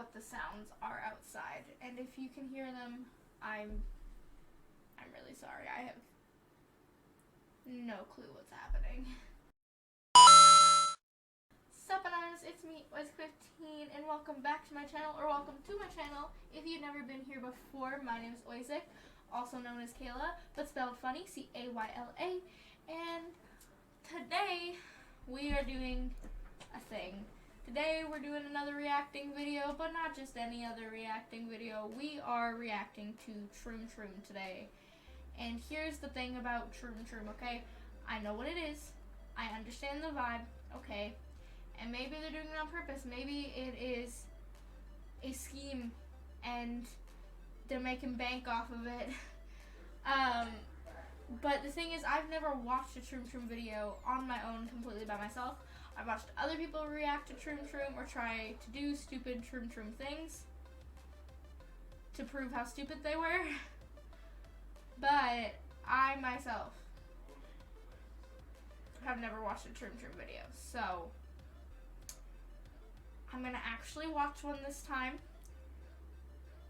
what the sounds are outside, and if you can hear them, I'm really sorry. I have no clue what's happening. Sup bananas, it's me, Oisik15, and welcome back to my channel, or welcome to my channel if you've never been here before. My name is Oisik, also known as Kayla, but spelled funny, C-A-Y-L-A, and today we are doing a thing. Today we're doing another reacting video, but not just any other reacting video. We are reacting to TROOM today. And here's the thing about TROOM, okay? I know what it is. I understand the vibe, okay? And maybe they're doing it on purpose. Maybe it is a scheme and they're making bank off of it. But the thing is, I've never watched a TROOM video on my own completely by myself. I've watched other people react to TROOM or try to do stupid TROOM things to prove how stupid they were. But I myself have never watched a TROOM video, so I'm gonna actually watch one this time.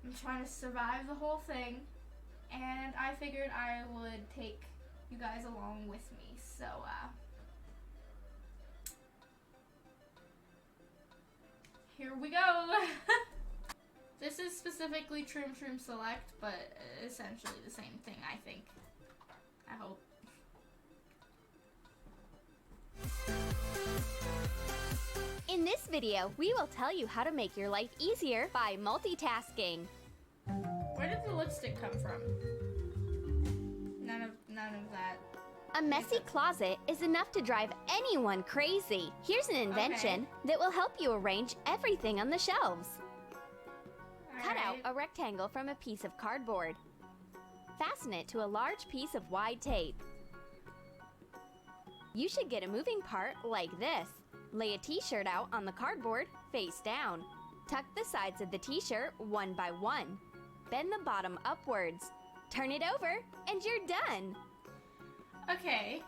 I'm trying to survive the whole thing, and I figured I would take you guys along with me. So here we go. This is specifically TROOM Select, but essentially the same thing, I think. I hope. In this video, we will tell you how to make your life easier by multitasking. Where did the lipstick come from? None of that. A messy closet is enough to drive anyone crazy. Here's an invention that will help you arrange everything on the shelves. Cut out a rectangle from a piece of cardboard. Fasten it to a large piece of wide tape. You should get a moving part like this. Lay a t-shirt out on the cardboard face down. Tuck the sides of the t-shirt one by one. Bend the bottom upwards. Turn it over and you're done. Okay.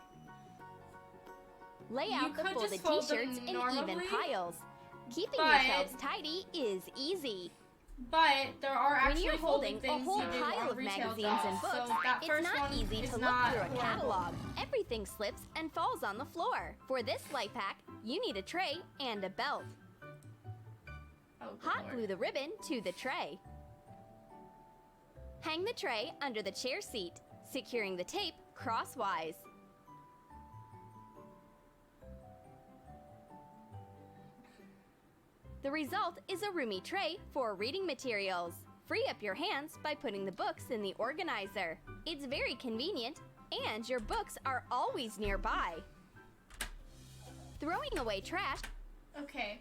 Lay out the folded t-shirts in even piles. Keeping your shelves tidy is easy. But there are actually when you're holding a whole pile of magazines and books, so it's not easy to look through a catalog. Everything slips and falls on the floor. For this life hack, you need a tray and a belt. Hot glue the ribbon to the tray. Hang the tray under the chair seat, securing the tape crosswise. The result is a roomy tray for reading materials. Free up your hands by putting the books in the organizer. It's very convenient, and your books are always nearby. Throwing away trash. Okay.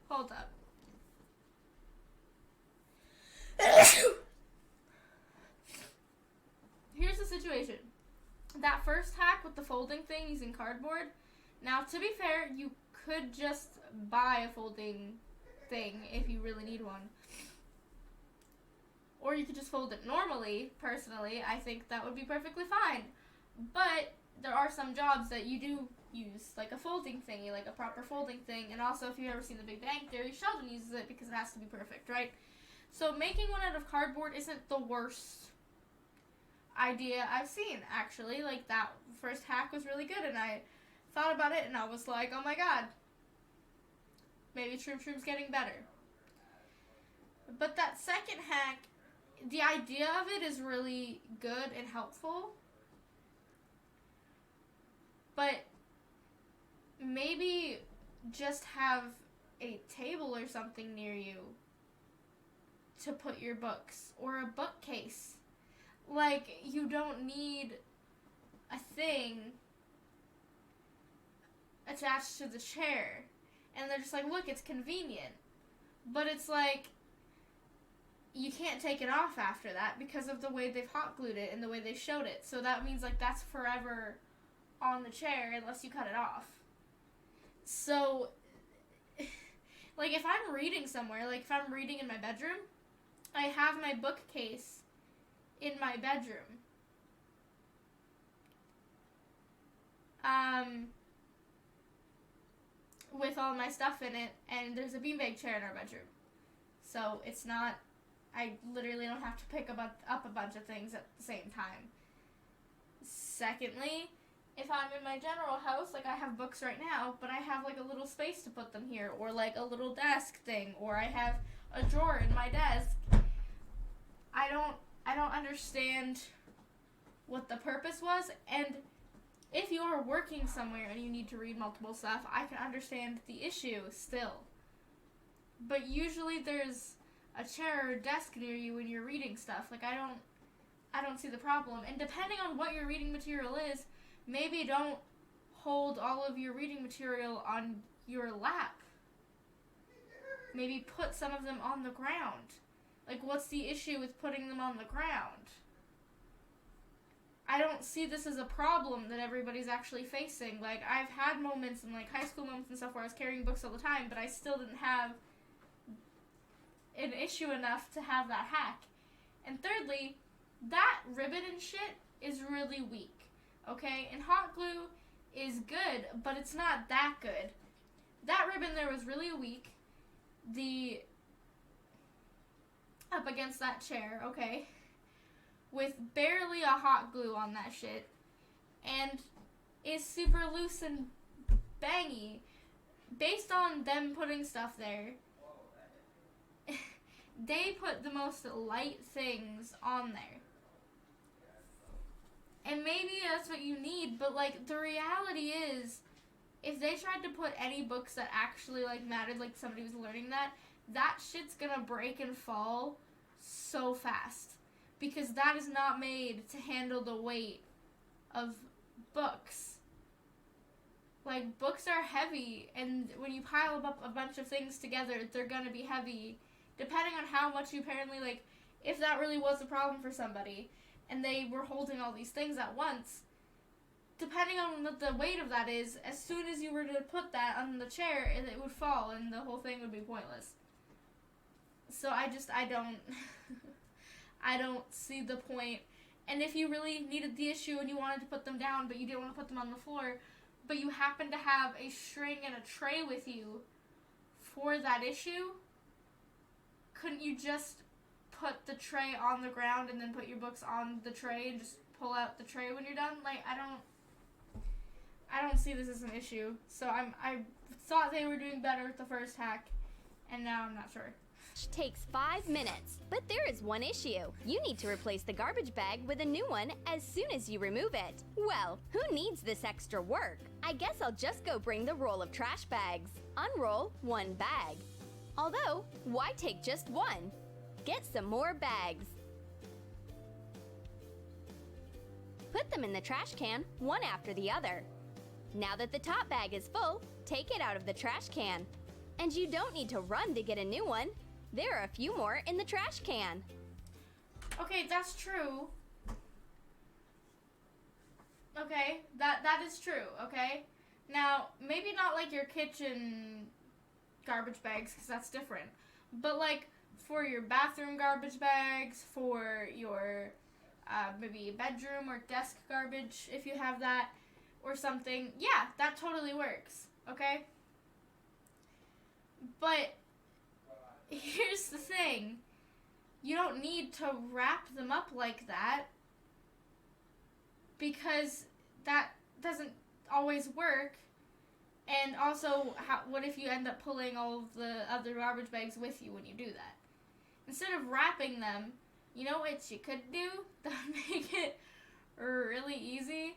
Hold up. Here's the situation. That first hack with the folding thing using cardboard. Now, to be fair, you could just buy a folding thing if you really need one. Or you could just fold it normally. Personally, I think that would be perfectly fine. But there are some jobs that you do use like a folding thingy, like a proper folding thing. And also, if you've ever seen The Big Bang Theory, Sheldon uses it because it has to be perfect, right? So making one out of cardboard isn't the worst idea I've seen, actually. Like, that first hack was really good, and I thought about it and I was like, oh my god, maybe TROOM's getting better. But that second hack, the idea of it is really good and helpful, but maybe just have a table or something near you to put your books, or a bookcase. Like, you don't need a thing attached to the chair. And they're just like, look, it's convenient. But it's like, you can't take it off after that because of the way they've hot glued it and the way they showed it. So that means, like, that's forever on the chair unless you cut it off. So, like, if I'm reading somewhere, like if I'm reading in my bedroom, I have my bookcase in my bedroom. With all my stuff in it, and there's a beanbag chair in our bedroom. So it's not, I literally don't have to pick up a bunch of things at the same time. Secondly, if I'm in my general house, like I have books right now, but I have like a little space to put them here, or like a little desk thing, or I have a drawer in my desk. I don't understand what the purpose was, and if you are working somewhere and you need to read multiple stuff, I can understand the issue still. But usually there's a chair or a desk near you when you're reading stuff. Like I don't see the problem. And depending on what your reading material is, maybe don't hold all of your reading material on your lap. Maybe put some of them on the ground. Like, what's the issue with putting them on the ground? I don't see this as a problem that everybody's actually facing. Like, I've had moments in, like, high school moments and stuff where I was carrying books all the time, but I still didn't have an issue enough to have that hack. And thirdly, that ribbon and shit is really weak, okay? And hot glue is good, but it's not that good. That ribbon there was really weak. Up against that chair, okay? With barely a hot glue on that shit. And is super loose and bangy. Based on them putting stuff there, they put the most light things on there. And maybe that's what you need, but like the reality is, if they tried to put any books that actually like mattered, like somebody was learning that shit's gonna break and fall so fast. Because that is not made to handle the weight of books. Like, books are heavy, and when you pile up a bunch of things together, they're gonna be heavy. Depending on how much you apparently, like, if that really was a problem for somebody, and they were holding all these things at once, depending on what the weight of that is, as soon as you were to put that on the chair, it would fall, and the whole thing would be pointless. So I don't, I don't see the point. And if you really needed the issue and you wanted to put them down, but you didn't want to put them on the floor, but you happen to have a string and a tray with you for that issue, couldn't you just put the tray on the ground and then put your books on the tray and just pull out the tray when you're done? Like, I don't see this as an issue. So I thought they were doing better with the first hack, and now I'm not sure. Takes 5 minutes, but there is one issue. You need to replace the garbage bag with a new one as soon as you remove it. Well, who needs this extra work? I guess I'll just go bring the roll of trash bags. Unroll one bag. Although, why take just one? Get some more bags. Put them in the trash can, one after the other. Now that the top bag is full, take it out of the trash can. And you don't need to run to get a new one. There are a few more in the trash can. Okay, that's true. Okay, that is true, okay? Now, maybe not like your kitchen garbage bags, because that's different. But like for your bathroom garbage bags, for your maybe bedroom or desk garbage, if you have that, or something, yeah, that totally works, okay? But here's the thing. You don't need to wrap them up like that, because that doesn't always work. And also, what if you end up pulling all of the other garbage bags with you when you do that? Instead of wrapping them, you know what you could do that would make it really easy?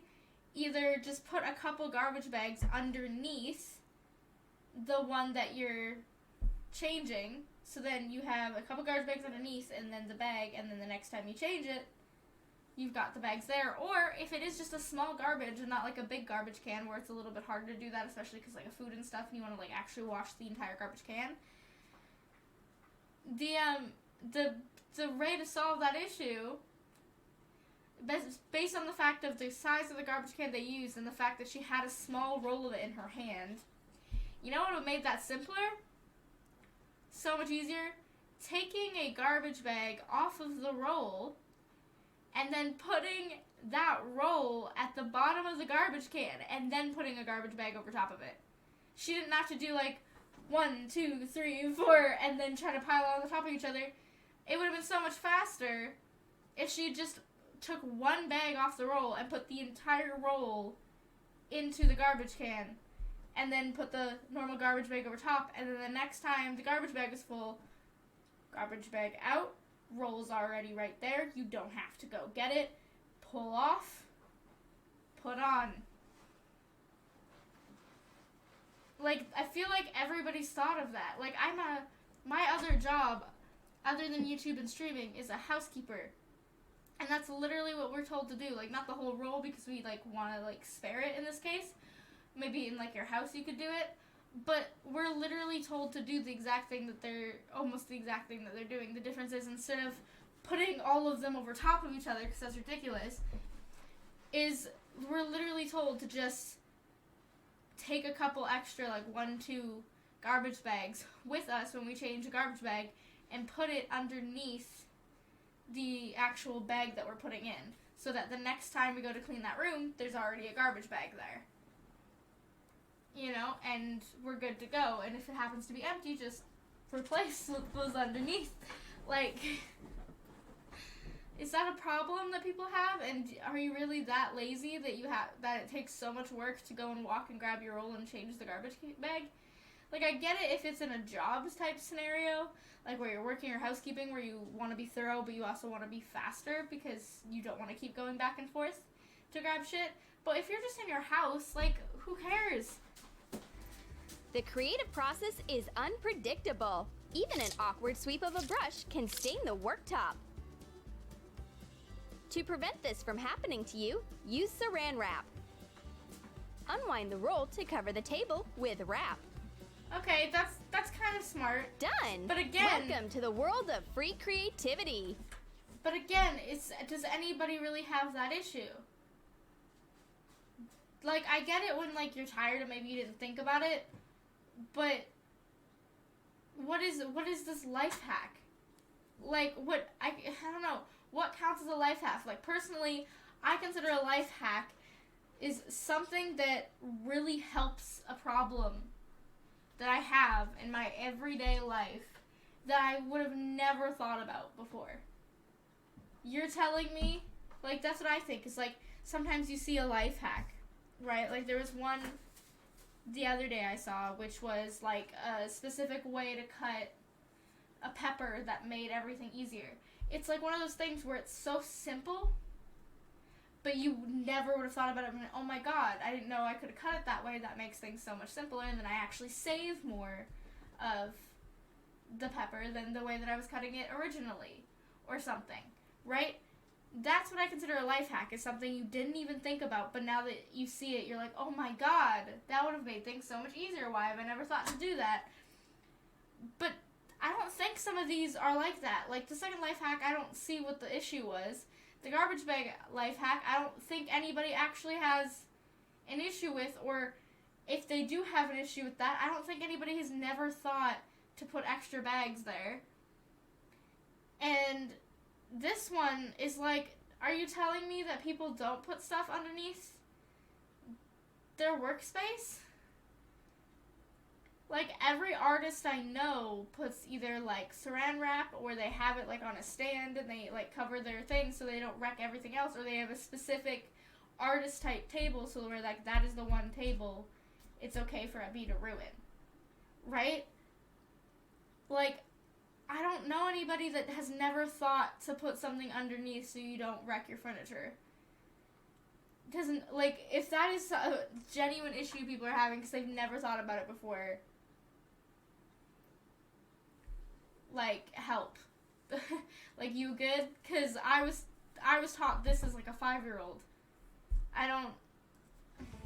Either just put a couple garbage bags underneath the one that you're changing, so then you have a couple garbage bags underneath and then the bag, and then the next time you change it, you've got the bags there. Or if it is just a small garbage and not like a big garbage can where it's a little bit harder to do that, especially because like a food and stuff and you want to like actually wash the entire garbage can, the way to solve that issue, based on the fact of the size of the garbage can they used and the fact that she had a small roll of it in her hand, you know what would have made that simpler? So much easier? Taking a garbage bag off of the roll and then putting that roll at the bottom of the garbage can and then putting a garbage bag over top of it. She didn't have to do like 1, 2, 3, 4, and then try to pile on the top of each other. It would have been so much faster if she just took one bag off the roll and put the entire roll into the garbage can, and then put the normal garbage bag over top, and then the next time the garbage bag is full, garbage bag out, roll's already right there. You don't have to go get it. Pull off, put on. Like, I feel like everybody's thought of that. Like, my other job, other than YouTube and streaming, is a housekeeper. And that's literally what we're told to do. Like, not the whole roll, because we, like, want to, like, spare it in this case. Maybe in, like, your house you could do it. But we're literally told to do the exact thing that almost the exact thing that they're doing. The difference is, instead of putting all of them over top of each other, because that's ridiculous, is we're literally told to just take a couple extra, like 1, 2 garbage bags with us when we change a garbage bag and put it underneath the actual bag that we're putting in, so that the next time we go to clean that room, there's already a garbage bag there. You know, and we're good to go. And if it happens to be empty, just replace those underneath. Like, is that a problem that people have? And are you really that lazy that it takes so much work to go and walk and grab your roll and change the garbage bag? Like, I get it if it's in a jobs type scenario, like where you're working or housekeeping, where you want to be thorough, but you also want to be faster because you don't want to keep going back and forth to grab shit. But if you're just in your house, like, who cares? The creative process is unpredictable. Even an awkward sweep of a brush can stain the worktop. To prevent this from happening to you, use Saran wrap. Unwind the roll to cover the table with wrap. Okay, that's kind of smart. Done! But again, welcome to the world of free creativity. But again, does anybody really have that issue? Like, I get it when, like, you're tired and maybe you didn't think about it, but what is this life hack? Like, I don't know. What counts as a life hack? Like, personally, I consider a life hack is something that really helps a problem that I have in my everyday life that I would have never thought about before. You're telling me? Like, that's what I think. Is like, sometimes you see a life hack, right? Like, there was one the other day I saw, which was, like, a specific way to cut a pepper that made everything easier. It's like one of those things where it's so simple, but you never would have thought about it. And, oh my god, I didn't know I could have cut it that way. That makes things so much simpler, and then I actually save more of the pepper than the way that I was cutting it originally, or something, right? That's what I consider a life hack, is something you didn't even think about, but now that you see it, you're like, oh my god, that would have made things so much easier. Why have I never thought to do that? But I don't think some of these are like that. Like, the second life hack, I don't see what the issue was. The garbage bag life hack, I don't think anybody actually has an issue with, or if they do have an issue with that, I don't think anybody has never thought to put extra bags there. And this one is like, are you telling me that people don't put stuff underneath their workspace? Like, every artist I know puts either, like, saran wrap, or they have it, like, on a stand, and they, like, cover their things so they don't wreck everything else, or they have a specific artist-type table so where, like, that is the one table it's okay for me to ruin. Right? Like, I don't know anybody that has never thought to put something underneath so you don't wreck your furniture. Doesn't, like, if that is a genuine issue people are having because they've never thought about it before, like, help. Like, you good? Because I was taught this as, like, a 5-year-old. I don't...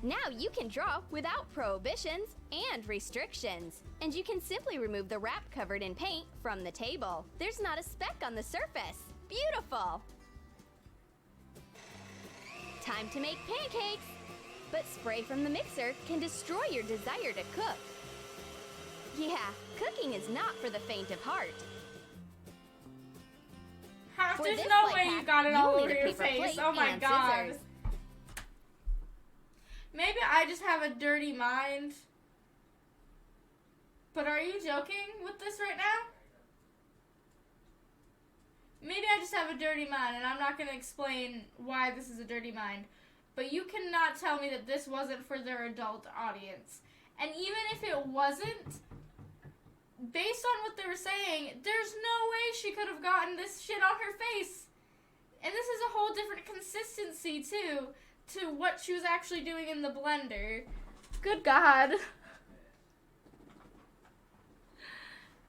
Now you can draw without prohibitions and restrictions. And you can simply remove the wrap covered in paint from the table. There's not a speck on the surface. Beautiful! Time to make pancakes! But spray from the mixer can destroy your desire to cook. Yeah, cooking is not for the faint of heart. There's no way you got it all over your face. Oh my god. Scissors. Maybe I just have a dirty mind. But are you joking with this right now? Maybe I just have a dirty mind, and I'm not going to explain why this is a dirty mind. But you cannot tell me that this wasn't for their adult audience. And even if it wasn't, based on what they were saying, there's no way she could have gotten this shit on her face. And this is a whole different consistency, too, to what she was actually doing in the blender. Good God.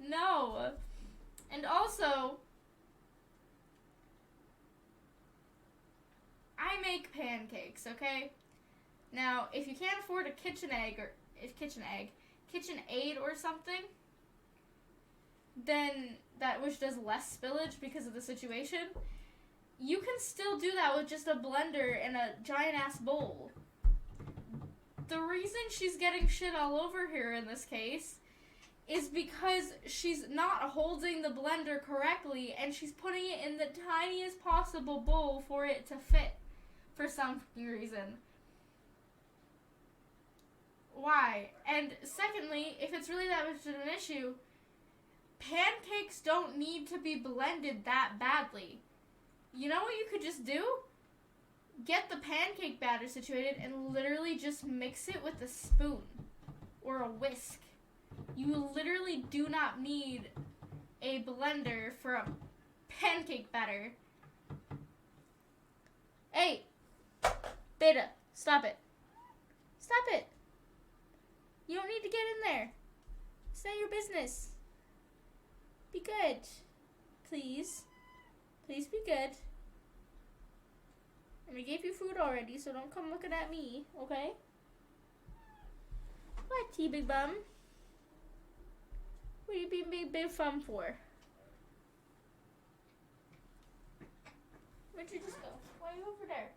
No. And also, I make pancakes, okay? Now, if you can't afford a KitchenAid or something, then which does less spillage because of the situation, you can still do that with just a blender and a giant ass bowl. The reason she's getting shit all over here in this case is because she's not holding the blender correctly and she's putting it in the tiniest possible bowl for it to fit for some reason. Why? And secondly, if it's really that much of an issue, pancakes don't need to be blended that badly. You know what you could just do? Get the pancake batter situated and literally just mix it with a spoon or a whisk. You literally do not need a blender for a pancake batter. Hey! Beta, stop it. Stop it. You don't need to get in there. It's not your business. Be good. Please. Please be good. And I gave you food already, so don't come looking at me, okay? What, T-Big Bum? What are you being big fun for? Where'd you just go? Why are you over there?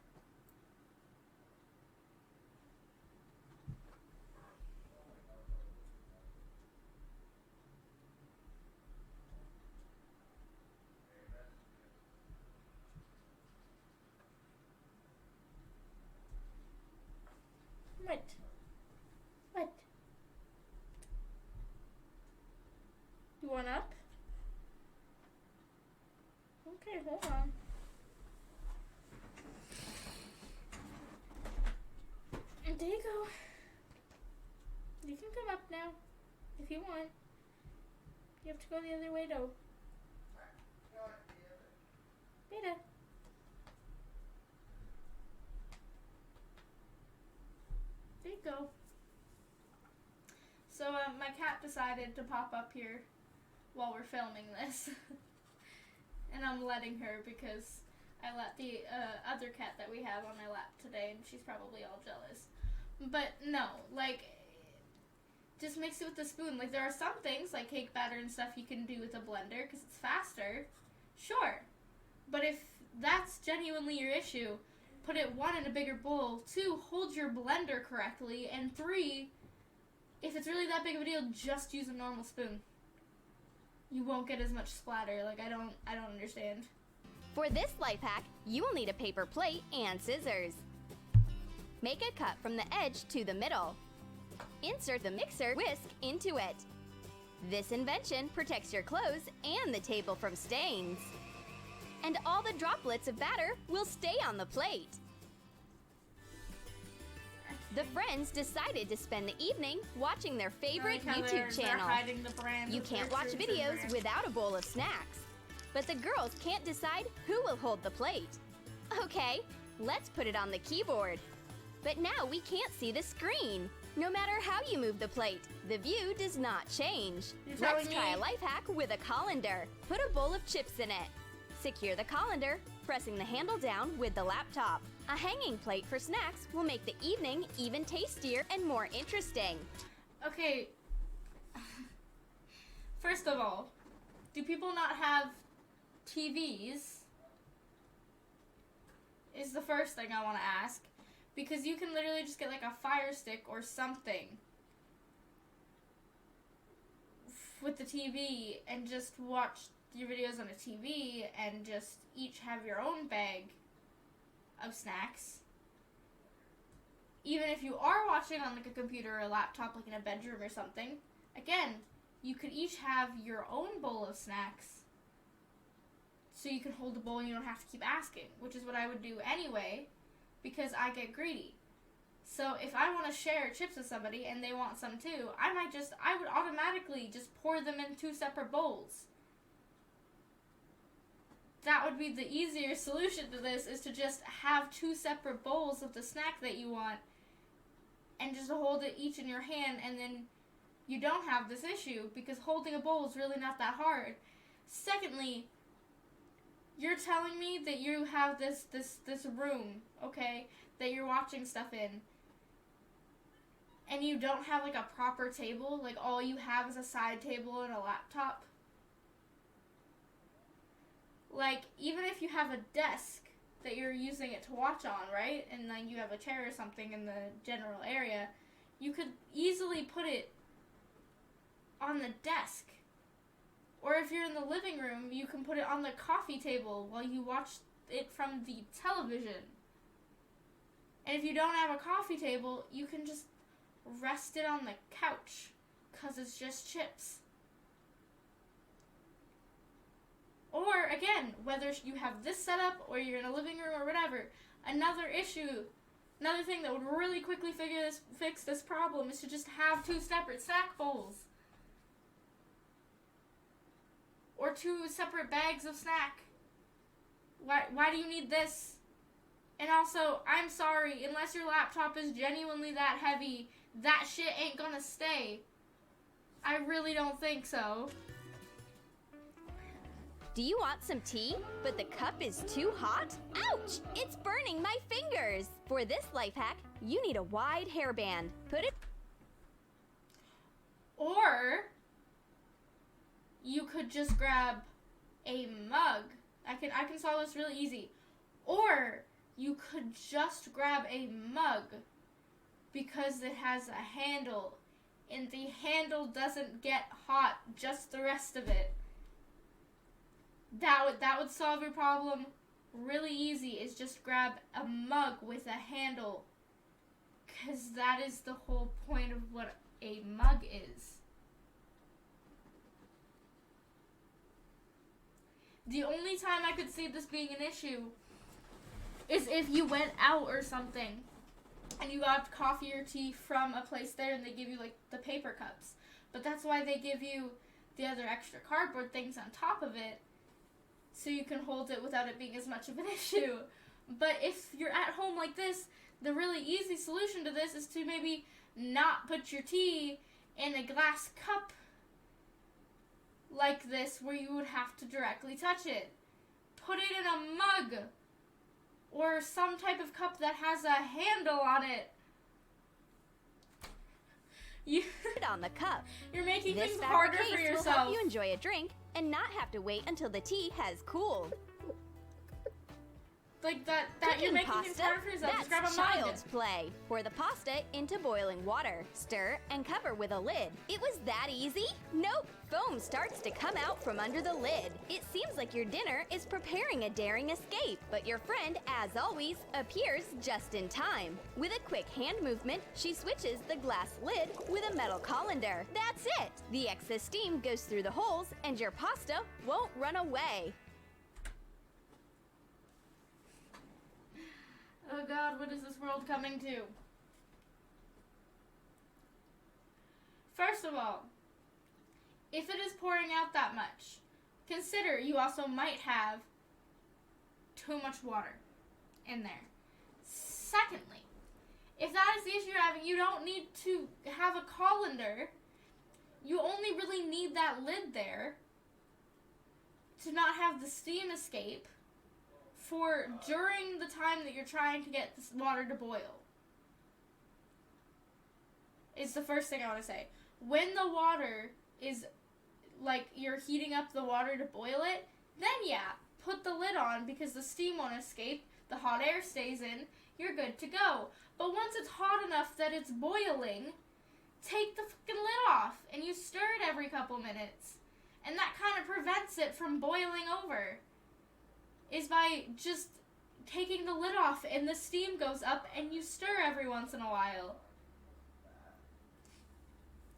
What? What? You want up? Okay, hold on. There you go. You can come up now, if you want. You have to go the other way though. Beta. There you go. So my cat decided to pop up here while we're filming this. And I'm letting her because I let the other cat that we have on my lap today and she's probably all jealous. But no, like, just mix it with a spoon. Like, there are some things, like cake batter and stuff, you can do with a blender because it's faster. Sure. But if that's genuinely your issue, put it, 1, in a bigger bowl, 2, hold your blender correctly, and 3, if it's really that big of a deal, just use a normal spoon. You won't get as much splatter. Like, I don't understand. For this life hack, you will need a paper plate and scissors. Make a cut from the edge to the middle. Insert the mixer whisk into it. This invention protects your clothes and the table from stains. And all the droplets of batter will stay on the plate. The friends decided to spend the evening watching their favorite YouTube channel. You can't watch videos without a bowl of snacks. But the girls can't decide who will hold the plate. Okay, let's put it on the keyboard. But now we can't see the screen. No matter how you move the plate, the view does not change. Let's try a life hack with a colander. Put a bowl of chips in it. Secure the colander, pressing the handle down with the laptop. A hanging plate for snacks will make the evening even tastier and more interesting. Okay. First of all, do people not have TVs? Is the first thing I want to ask. Because you can literally just get like a Fire Stick or something with the TV and just watch your videos on a TV and just each have your own bag of snacks. Even if you are watching on like a computer or a laptop, like in a bedroom or something, again, you could each have your own bowl of snacks, so you can hold the bowl and you don't have to keep asking, which is what I would do anyway, because I get greedy. So if I want to share chips with somebody and they want some too, I would automatically just pour them in 2 separate bowls. That would be the easier solution to this, is to just have 2 separate bowls of the snack that you want and just hold it each in your hand, and then you don't have this issue, because holding a bowl is really not that hard. Secondly, you're telling me that you have this room, okay, that you're watching stuff in, and you don't have like a proper table, like all you have is a side table and a laptop. Like, even if you have a desk that you're using it to watch on, right, and then you have a chair or something in the general area, you could easily put it on the desk. Or if you're in the living room, you can put it on the coffee table while you watch it from the television. And if you don't have a coffee table, you can just rest it on the couch, because it's just chips. Or, again, whether you have this set up or you're in a living room or whatever, another thing that would really quickly fix this problem is to just have 2 separate snack bowls. Or 2 separate bags of snack. Why do you need this? And also, I'm sorry, unless your laptop is genuinely that heavy, that shit ain't gonna stay. I really don't think so. Do you want some tea, but the cup is too hot? Ouch! It's burning my fingers! For this life hack, you need a wide hairband. Put it... Or you could just grab a mug. I can solve this really easy. Or you could just grab a mug, because it has a handle, and the handle doesn't get hot, just the rest of it. That would solve your problem really easy, is just grab a mug with a handle, because that is the whole point of what a mug is. The only time I could see this being an issue is if you went out or something and you got coffee or tea from a place there and they give you like the paper cups. But that's why they give you the other extra cardboard things on top of it, so you can hold it without it being as much of an issue. But if you're at home like this, the really easy solution to this is to maybe not put your tea in a glass cup like this, where you would have to directly touch it. Put it in a mug, or some type of cup that has a handle on it. Put it on the cup. You're making this things harder case for yourself. Will help you enjoy a drink and not have to wait until the tea has cooled. Like that Cooking you're making pasta, things harder for yourself. Just grab a that's mug. child's play. Pour the pasta into boiling water. Stir and cover with a lid. It was that easy? Nope. Foam starts to come out from under the lid. It seems like your dinner is preparing a daring escape, but your friend, as always, appears just in time. With a quick hand movement, she switches the glass lid with a metal colander. That's it. The excess steam goes through the holes and your pasta won't run away. Oh God, what is this world coming to? First of all, if it is pouring out that much, consider you also might have too much water in there. Secondly, if that is the issue you're having, you don't need to have a colander. You only really need that lid there to not have the steam escape for during the time that you're trying to get this water to boil. Is the first thing I want to say. When the water is, like, you're heating up the water to boil it, then yeah, put the lid on, because the steam won't escape, the hot air stays in, you're good to go. But once it's hot enough that it's boiling, take the fucking lid off, and you stir it every couple minutes. And that kind of prevents it from boiling over, is by just taking the lid off and the steam goes up and you stir every once in a while.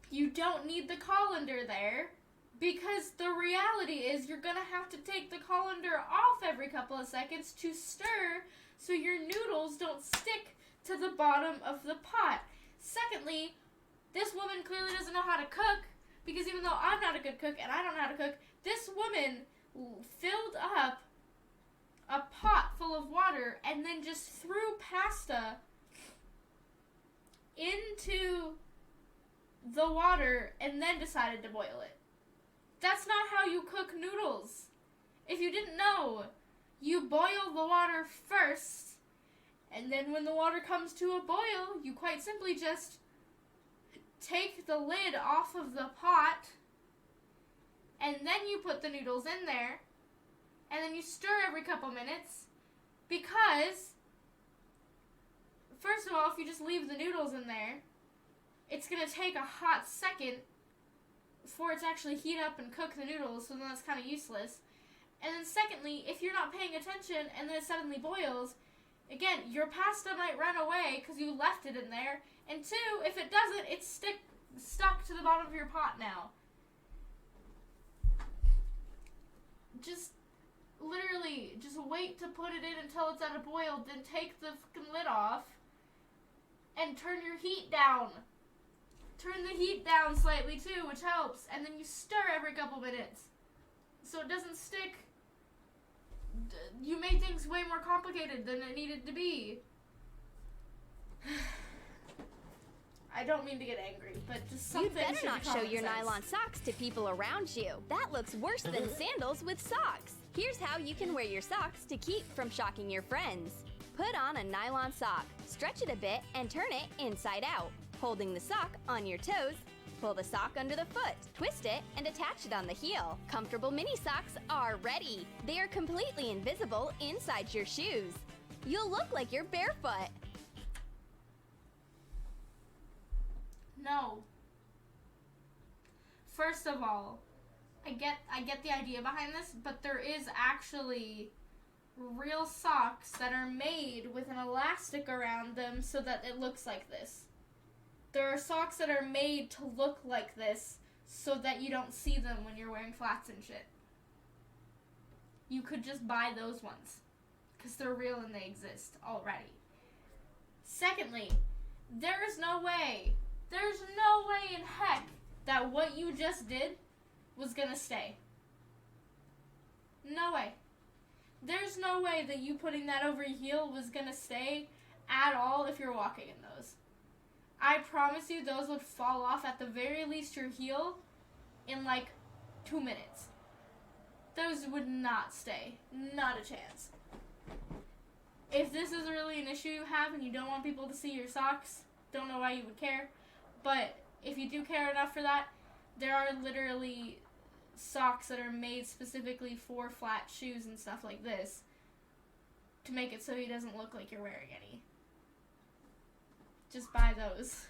you don't need the colander there, because the reality is you're going to have to take the colander off every couple of seconds to stir so your noodles don't stick to the bottom of the pot. Secondly, this woman clearly doesn't know how to cook, because even though I'm not a good cook and I don't know how to cook, this woman filled up a pot full of water and then just threw pasta into the water and then decided to boil it. That's not how you cook noodles. If you didn't know, you boil the water first, and then when the water comes to a boil, you quite simply just take the lid off of the pot, and then you put the noodles in there, and then you stir every couple minutes, because, first of all, if you just leave the noodles in there, it's going to take a hot second for it to actually heat up and cook the noodles, so then that's kind of useless. And then secondly, if you're not paying attention and then it suddenly boils, again, your pasta might run away because you left it in there. And two, if it doesn't, it's stuck to the bottom of your pot now. Just literally, just wait to put it in until it's at a boil, then take the fucking lid off and turn your heat down. Turn the heat down slightly too, which helps, and then you stir every couple minutes so it doesn't stick. You made things way more complicated than it needed to be. I don't mean to get angry, but just something. You'd better not show your nylon socks to people around you. That looks worse than sandals with socks. Here's how you can wear your socks to keep from shocking your friends. Put on a nylon sock, stretch it a bit, and turn it inside out. Holding the sock on your toes, pull the sock under the foot, twist it, and attach it on the heel. Comfortable mini socks are ready. They are completely invisible inside your shoes. You'll look like you're barefoot. No. First of all, I get the idea behind this, but there is actually real socks that are made with an elastic around them so that it looks like this. There are socks that are made to look like this so that you don't see them when you're wearing flats and shit. You could just buy those ones because they're real and they exist already. Secondly, there's no way in heck that what you just did was gonna stay. No way. There's no way that you putting that over your heel was gonna stay at all if you're walking in those. I promise you those would fall off at the very least your heel in like 2 minutes. Those would not stay. Not a chance. If this is really an issue you have and you don't want people to see your socks, don't know why you would care. But if you do care enough for that, there are literally socks that are made specifically for flat shoes and stuff like this to make it so he doesn't look like you're wearing any. Just buy those.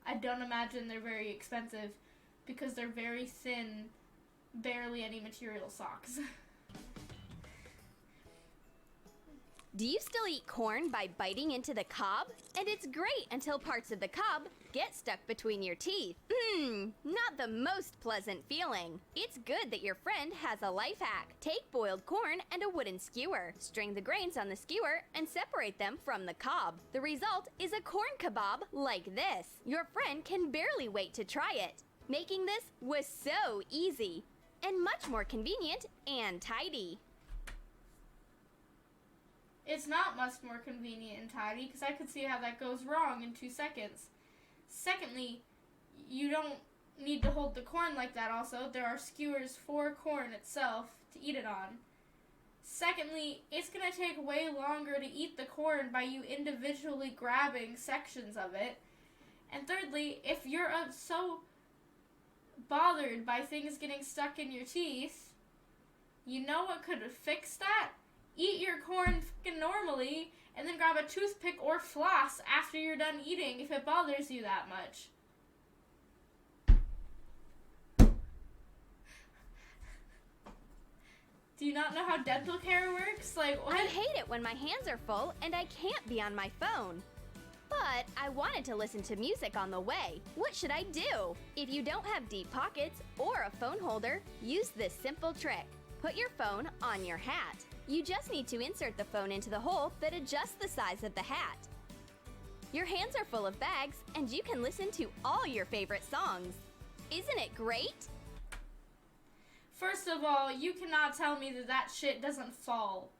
I don't imagine they're very expensive because they're very thin, barely any material socks. Do you still eat corn by biting into the cob? And it's great until parts of the cob get stuck between your teeth. Not the most pleasant feeling. It's good that your friend has a life hack. Take boiled corn and a wooden skewer. String the grains on the skewer and separate them from the cob. The result is a corn kebab like this. Your friend can barely wait to try it. Making this was so easy and much more convenient and tidy. It's not much more convenient and tidy because I could see how that goes wrong in 2 seconds. Secondly, you don't need to hold the corn like that also. There are skewers for corn itself to eat it on. Secondly, it's going to take way longer to eat the corn by you individually grabbing sections of it. And thirdly, if you're so bothered by things getting stuck in your teeth, you know what could fix that? Eat your corn fucking normally, and then grab a toothpick or floss after you're done eating if it bothers you that much. Do you not know how dental care works? Like, what? I hate it when my hands are full and I can't be on my phone. But But I wanted to listen to music on the way. What should I do? If you don't have deep pockets or a phone holder, use this simple trick. Put your phone on your hat. You just need to insert the phone into the hole that adjusts the size of the hat. Your hands are full of bags, and you can listen to all your favorite songs. Isn't it great? First of all, you cannot tell me that that shit doesn't fall.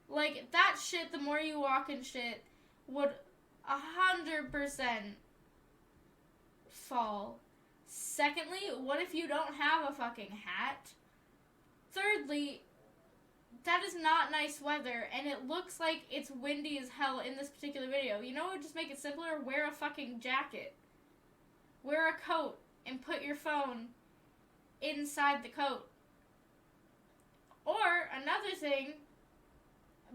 Like, that shit, the more you walk and shit, would 100% fall. Secondly, what if you don't have a fucking hat? Thirdly, that is not nice weather, and it looks like it's windy as hell in this particular video. You know what would just make it simpler? Wear a fucking jacket. Wear a coat and put your phone inside the coat. Or, another thing,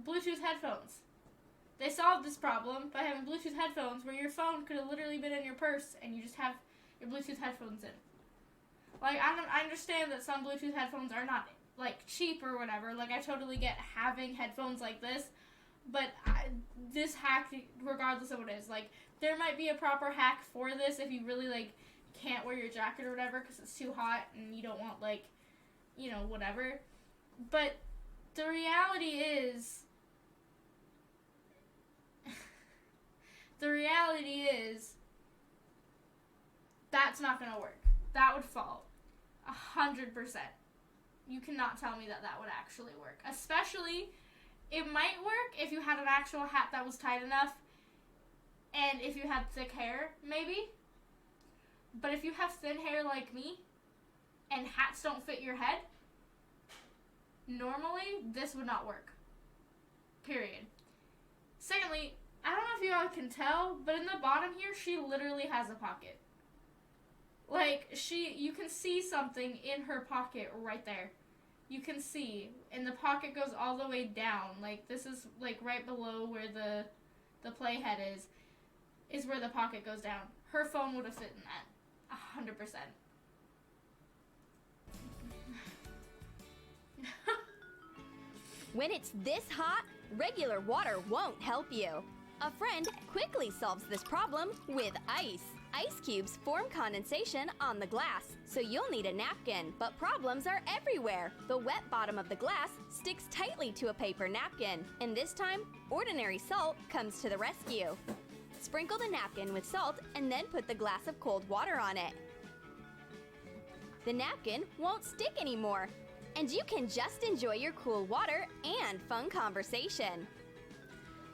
Bluetooth headphones. They solved this problem by having Bluetooth headphones where your phone could have literally been in your purse and you just have your Bluetooth headphones in. Like, I understand that some Bluetooth headphones are not, like, cheap or whatever. Like, I totally get having headphones like this. But this hack, regardless of what it is, like, there might be a proper hack for this if you really, like, can't wear your jacket or whatever because it's too hot and you don't want, like, you know, whatever. But the reality is, that's not going to work. That would fall. 100%. You cannot tell me that that would actually work. Especially, it might work if you had an actual hat that was tight enough and if you had thick hair, maybe. But if you have thin hair like me and hats don't fit your head, normally this would not work. Period. Secondly, I don't know if you all can tell, but in the bottom here, she literally has a pocket. Like, you can see something in her pocket right there. You can see, and the pocket goes all the way down. Like, this is, like, right below where the playhead is where the pocket goes down. Her phone would have fit in that. 100%. When it's this hot, regular water won't help you. A friend quickly solves this problem with ice. Ice cubes form condensation on the glass, so you'll need a napkin. But problems are everywhere. The wet bottom of the glass sticks tightly to a paper napkin, and this time, ordinary salt comes to the rescue. Sprinkle the napkin with salt and then put the glass of cold water on it. The napkin won't stick anymore, and you can just enjoy your cool water and fun conversation.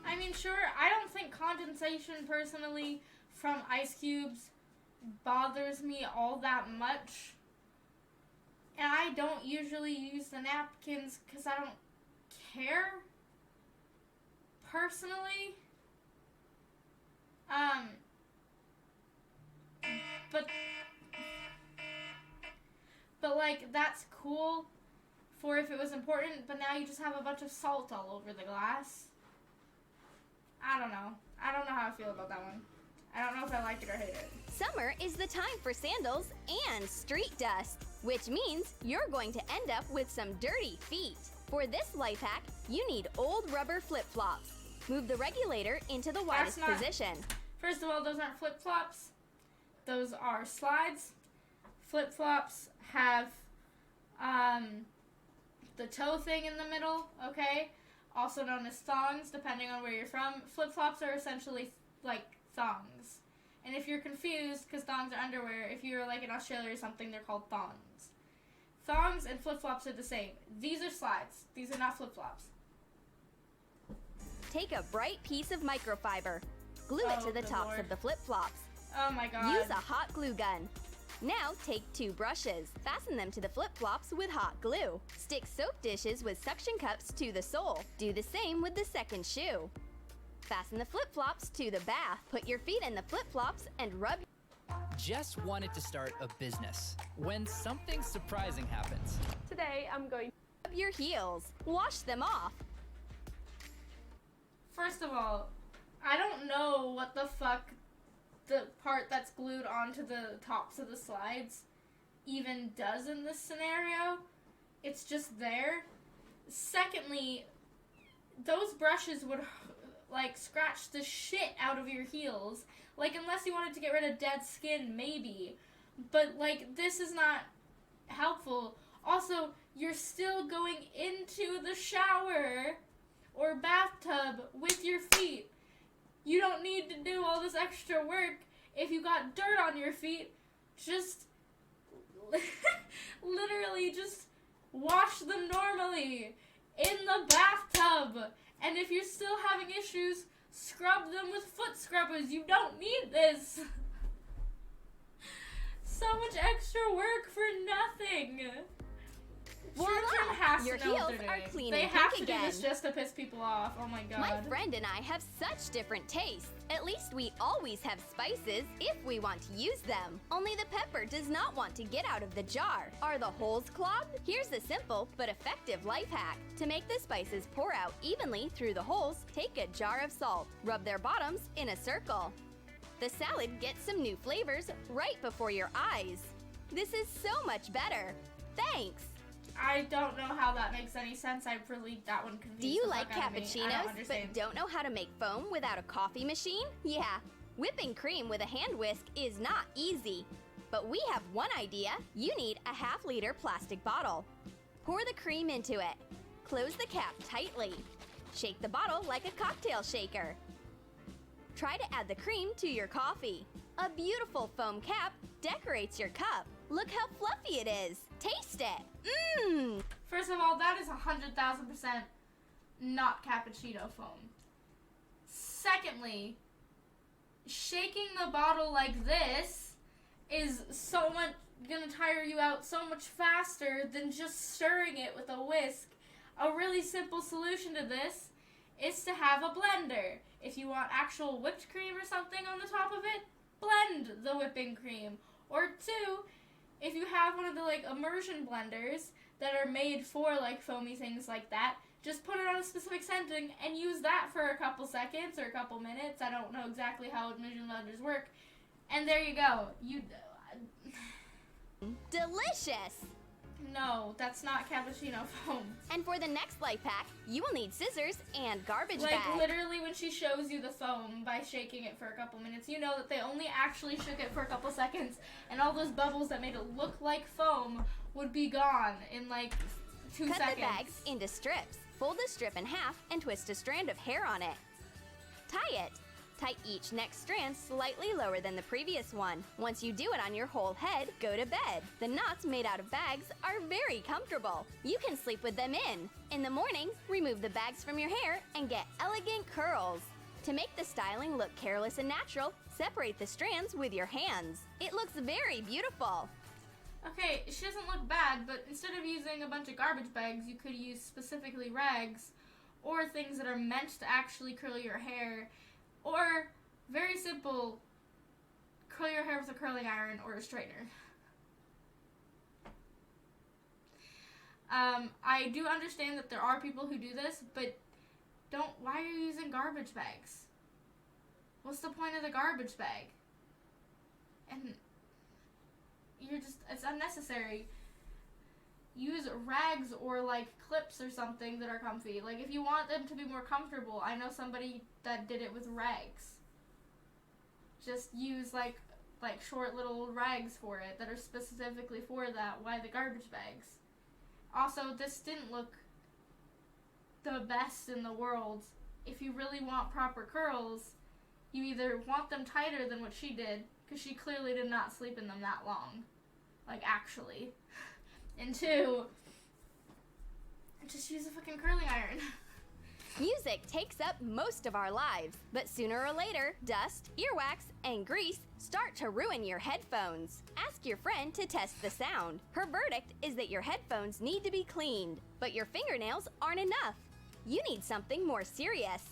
I mean, sure, I don't think condensation, personally, from ice cubes bothers me all that much. And I don't usually use the napkins because I don't care, personally. But like, that's cool for if it was important, but now you just have a bunch of salt all over the glass. I don't know. I don't know how I feel about that one. I don't know if I like it or hate it. Summer is the time for sandals and street dust, which means you're going to end up with some dirty feet. For this life hack, you need old rubber flip-flops. Move the regulator into the widest position. First of all, those aren't flip-flops. Those are slides. Flip-flops have the toe thing in the middle, okay? Also known as thongs, depending on where you're from. Flip-flops are essentially like thongs. And if you're confused, because thongs are underwear, if you're like in Australia or something, they're called thongs. Thongs and flip-flops are the same. These are slides. These are not flip-flops. Take a bright piece of microfiber. Glue it to the tops of the flip-flops. Oh my god. Use a hot glue gun. Now take 2 brushes. Fasten them to the flip-flops with hot glue. Stick soap dishes with suction cups to the sole. Do the same with the second shoe. Fasten the flip-flops to the bath. Put your feet in the flip-flops and rub. Jess wanted to start a business when something surprising happens. Today I'm going to Rub your heels. Wash them off. First of all, I don't know what the fuck the part that's glued onto the tops of the slides even does in this scenario. It's just there. Secondly, those brushes would like, scratch the shit out of your heels. Like, unless you wanted to get rid of dead skin, maybe. But, like, this is not helpful. Also, you're still going into the shower or bathtub with your feet. You don't need to do all this extra work. If you got dirt on your feet, just literally just wash them normally in the bathtub. And if you're still having issues, scrub them with foot scrubbers. You don't need this. So much extra work for nothing. Children has Your to know what heels they're are doing. clean They and have pink to do again. this just to piss people off. Oh my god. My friend and I have such different tastes. At least we always have spices if we want to use them. Only the pepper does not want to get out of the jar. Are the holes clogged? Here's a simple but effective life hack. To make the spices pour out evenly through the holes, take a jar of salt. Rub their bottoms in a circle. The salad gets some new flavors right before your eyes. This is so much better. Thanks! I don't know how that makes any sense. I really, that one confused Do you the like fuck out of me. I don't cappuccinos understand. but don't know how to make foam without a coffee machine? Yeah, whipping cream with a hand whisk is not easy. But we have one idea. You need a half-liter plastic bottle. Pour the cream into it. Close the cap tightly. Shake the bottle like a cocktail shaker. Try to add the cream to your coffee. A beautiful foam cap decorates your cup. Look how fluffy it is. Taste it. Mmm. First of all, that is 100,000% not cappuccino foam. Secondly, shaking the bottle like this is so much gonna tire you out so much faster than just stirring it with a whisk. A really simple solution to this is to have a blender. If you want actual whipped cream or something on the top of it, blend the whipping cream. Or two, if you have one of the like immersion blenders that are made for like foamy things like that, just put it on a specific setting and use that for a couple seconds or a couple minutes. I don't know exactly how immersion blenders work. And there you go. Delicious! No, that's not cappuccino foam. And for the next life hack, you will need scissors and garbage Like, bag. literally when she shows you the foam by shaking it for a couple minutes, you know that they only actually shook it for a couple seconds, and all those bubbles that made it look like foam would be gone in, like, 2 Cut seconds. the bags into strips. Fold the strip in half and twist a strand of hair on it. Tie it. Tie each next strand slightly lower than the previous one. Once you do it on your whole head, go to bed. The knots made out of bags are very comfortable. You can sleep with them in. In the morning, remove the bags from your hair and get elegant curls. To make the styling look careless and natural, separate the strands with your hands. It looks very beautiful. Okay, she doesn't look bad, but instead of using a bunch of garbage bags, you could use specifically rags or things that are meant to actually curl your hair. Or, very simple, curl your hair with a curling iron or a straightener. I do understand that there are people who do this, but why are you using garbage bags? What's the point of the garbage bag? And it's unnecessary. Use rags or like clips or something that are comfy. Like if you want them to be more comfortable, I know somebody that did it with rags. Just use like short little rags for it that are specifically for that. Why the garbage bags? Also, this didn't look the best in the world. If you really want proper curls, you either want them tighter than what she did, because she clearly did not sleep in them that long. Like actually. And two, just use a fucking curling iron. Music takes up most of our lives, but sooner or later, dust, earwax, and grease start to ruin your headphones. Ask your friend to test the sound. Her verdict is that your headphones need to be cleaned, but your fingernails aren't enough. You need something more serious.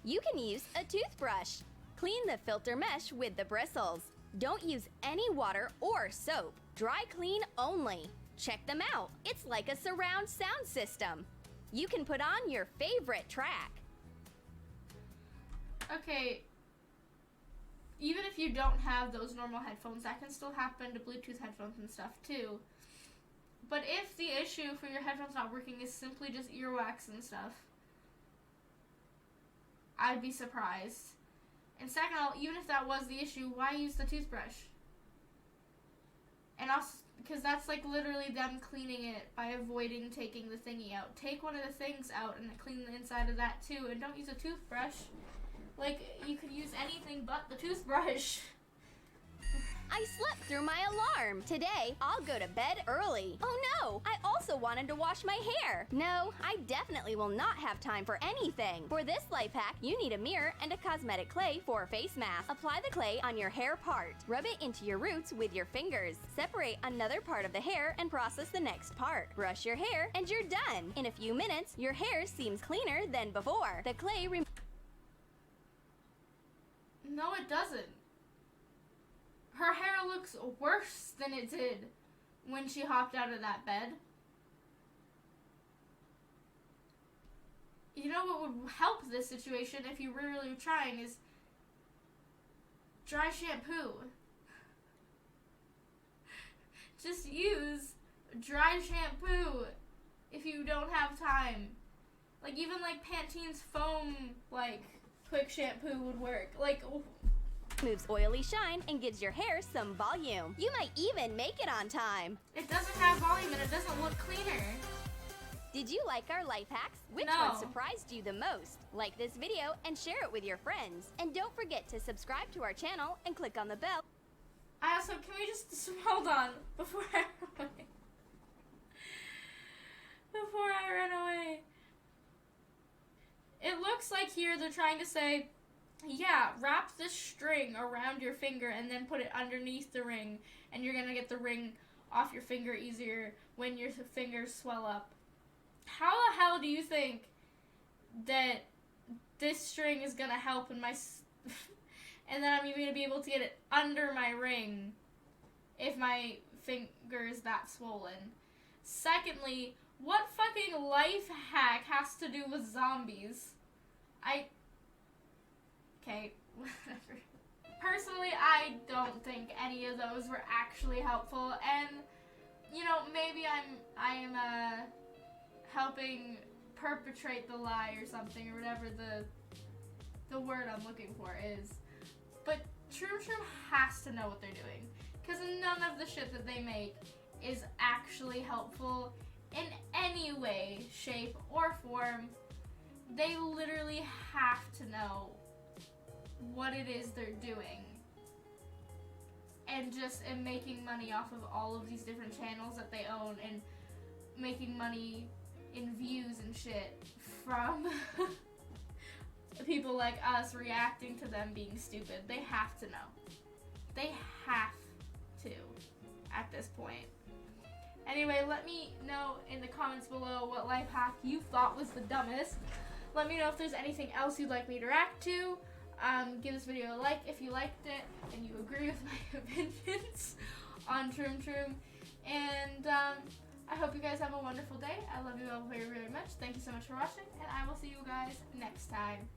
You can use a toothbrush. Clean the filter mesh with the bristles. Don't use any water or soap. Dry clean only. Check them out. It's like a surround sound system. You can put on your favorite track. Okay, even if you don't have those normal headphones, that can still happen to Bluetooth headphones and stuff too. But if the issue for your headphones not working is simply just earwax and stuff, I'd be surprised. And second of all, even if that was the issue, why use the toothbrush? And also, because that's like literally them cleaning it by avoiding taking the thingy out. Take one of the things out and clean the inside of that too, and don't use a toothbrush. Like, you could use anything but the toothbrush. I slept through my alarm. Today, I'll go to bed early. Oh no, I also wanted to wash my hair. No, I definitely will not have time for anything. For this life hack, you need a mirror and a cosmetic clay for a face mask. Apply the clay on your hair part. Rub it into your roots with your fingers. Separate another part of the hair and process the next part. Brush your hair and you're done. In a few minutes, your hair seems cleaner than before. The clay No, it doesn't. Her hair looks worse than it did when she hopped out of that bed. You know what would help this situation if you were really trying is dry shampoo. Just use dry shampoo if you don't have time. Like, even like Pantene's foam, like, quick shampoo would work. Like, removes oily shine and gives your hair some volume. You might even make it on time. it doesn't have volume and it doesn't look cleaner. Did you like our life hacks? Which No. one surprised you the most? Like this video and share it with your friends. And don't forget to subscribe to our channel and click on the bell. I also, can we just hold on before I run away? Before I run away. It looks like here they're trying to say, yeah, wrap this string around your finger and then put it underneath the ring, and you're gonna get the ring off your finger easier when your fingers swell up. How the hell do you think that this string is gonna help in my and then I'm even gonna be able to get it under my ring if my finger is that swollen? Secondly, what fucking life hack has to do with zombies? Okay, whatever. Personally, I don't think any of those were actually helpful, and, you know, maybe I am helping perpetrate the lie or something, or whatever the word I'm looking for is. But TROOM has to know what they're doing, because none of the shit that they make is actually helpful in any way, shape, or form. They literally have to know what it is they're doing, and making money off of all of these different channels that they own, and making money in views and shit from people like us reacting to them being stupid. They have to know. They have to at this point. Anyway, let me know in the comments below what life hack you thought was the dumbest. Let me know if there's anything else you'd like me to react to. Give this video a like if you liked it and you agree with my opinions on TROOM. And I hope you guys have a wonderful day. I love you all very, very much. Thank you so much for watching, and I will see you guys next time.